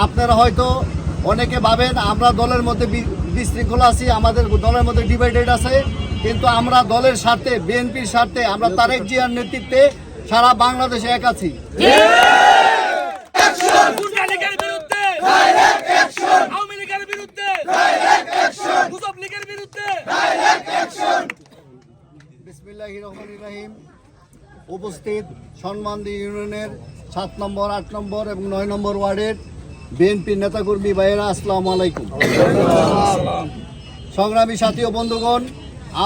আপনারা হয়তো অনেকে ভাবেন আমরা দলের মধ্যে বিশৃঙ্খলা আছি, আমাদের দলের মধ্যে ডিভাইডেড আছে, কিন্তু আমরা দলের স্বার্থে, বিএনপির স্বার্থে, আমরা তারেক জিয়ার নেতৃত্বে সারা বাংলাদেশে এক আছি। বিসমিল্লাহির রহমানির রহিম। উপস্থিত সন্মানদী ইউনিয়নের 7 নম্বর, 8 নম্বর এবং 9 নম্বর ওয়ার্ডের বিএনপি নেতাকর্মী ভাইয়েরা, আসসালামু আলাইকুম। সংগ্রামী সাথী ও বন্ধুগণ,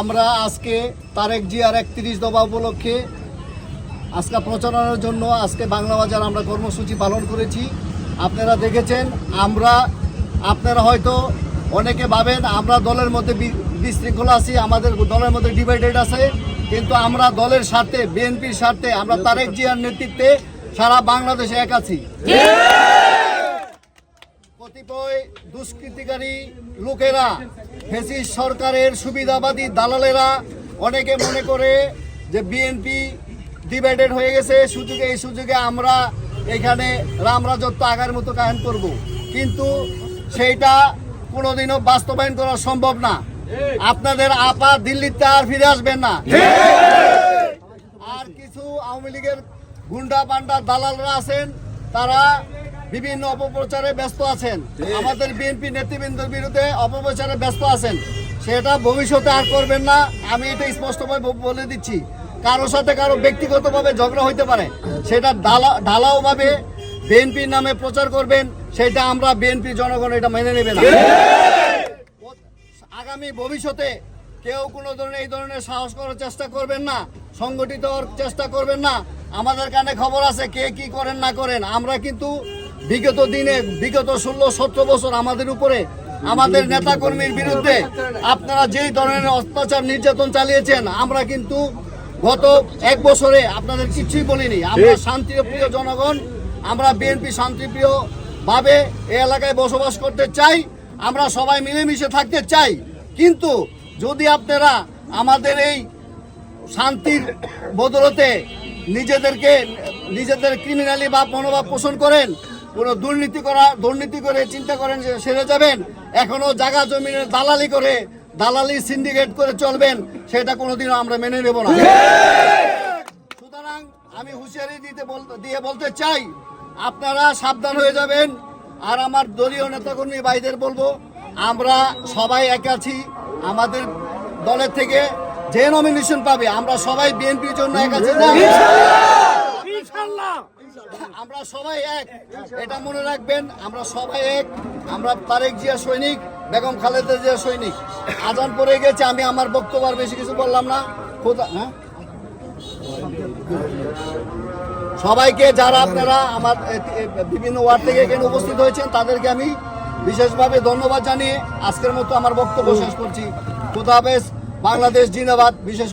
আমরা আজকে তারেক জিয়ার 31 দফা উপলক্ষে আজকে প্রচারণার জন্য আজকে বাংলা বাজার আমরা কর্মসূচি পালন করেছি। আপনারা দেখেছেন, আপনারা হয়তো অনেকে ভাবেন আমরা দলের মধ্যে বিশৃঙ্খলা আছি, আমাদের দলের মধ্যে ডিভাইডেড আছে, কিন্তু আমরা দলের স্বার্থে, বিএনপির স্বার্থে, আমরা তারেক জিয়ার নেতৃত্বে সারা বাংলাদেশে এক আছি। কতিপয় দুষ্কৃতিকারী লোকেরা, ফ্যাসিস্ট সরকারের সুবিধাবাদী দালালেরা অনেকে মনে করে যে বিএনপি ডিভাইডেড হয়ে গেছে, এই সুযোগে আমরা এখানে রামরাজত্ব আগার মতো কায়েম করব, কিন্তু সেইটা কোনোদিনও বাস্তবায়ন করা সম্ভব না। আপনাদের আপা দিল্লিতে আর ফিরে আসবেন না। আর কিছু আওয়ামী লীগের গুন্ডা পান্ডা দালালরা আছেন, তারা বিভিন্ন অপপ্রচারে ব্যস্ত আছেন, আমাদের বিএনপি নেতৃবৃন্দের বিরুদ্ধে অপপ্রচারে ব্যস্ত আছেন। সেটা ভবিষ্যতে আর করবেন না, আমি এটা স্পষ্টভাবে বলে দিচ্ছি। কারোর সাথে কারো ব্যক্তিগতভাবে ঝগড়া হইতে পারে, সেটা ঢালাওভাবে বিএনপির নামে প্রচার করবেন, সেটা আমরা বিএনপি জনগণ এটা মেনে নেবে না। আগামী ভবিষ্যতে কেউ কোনো ধরনের এই ধরনের সাহস করার চেষ্টা করবেন না, সংগঠিত হওয়ার চেষ্টা করবেন না। আমাদের কানে খবর আছে কে কি করেন না করেন। আমরা কিন্তু বিগত দিনে, বিগত 16-17 বছর আমাদের উপরে, আমাদের নেতাকর্মীর বিরুদ্ধে আপনারা যেই ধরনের অত্যাচার নির্যাতন চালিয়েছেন, আমরা কিন্তু গত 1 বছরে আপনাদের কিছুই বলিনি। আমরা শান্তিপ্রিয় জনগণ, আমরা বিএনপি শান্তিপ্রিয় ভাবে এই এলাকায় বসবাস করতে চাই, আমরা সবাই মিলেমিশে থাকতে চাই। কিন্তু যদি আপনারা আমাদের এই শান্তির বদলতে নিজেদের ক্রিমিনালি বা মনোভাব পোষণ করেন, কোনো দুর্নীতি করে চিন্তা করেন যে সেরে যাবেন, এখনো জায়গা জমিনের দালালি সিন্ডিকেট করে চলবেন, সেটা কোনোদিনও আমরা মেনে নেব না। সুতরাং আমি হুঁশিয়ারি দিয়ে বলতে চাই, আপনারা সাবধান হয়ে যাবেন। আর আমার দলীয় নেতাকর্মী ভাইদের বলবো, আমরা সবাই এক আছি। আমাদের দলের থেকে যে নমিনেশন পাবে, আমরা সবাই বিএনপির জন্য এক আছি না, আমরা সবাই এক, এটা মনে রাখবেন। আমরা সবাই এক, আমরা তারেক জিয়া সৈনিক, বেগম খালেদা জিয়া সৈনিক। আজান পড়ে গেছে, আমি আমার বক্তব্য আর বেশি কিছু বললাম না। সবাইকে, যারা আপনারা আমার বিভিন্ন ওয়ার্ড থেকে এখানে উপস্থিত হয়েছেন, তাদেরকে আমি বিশেষভাবে ধন্যবাদ জানিয়ে আজকের মতো আমার বক্তব্য শেষ করছি। খোদা হাফেজ। বাংলাদেশ জিন্দাবাদ। বিশেষ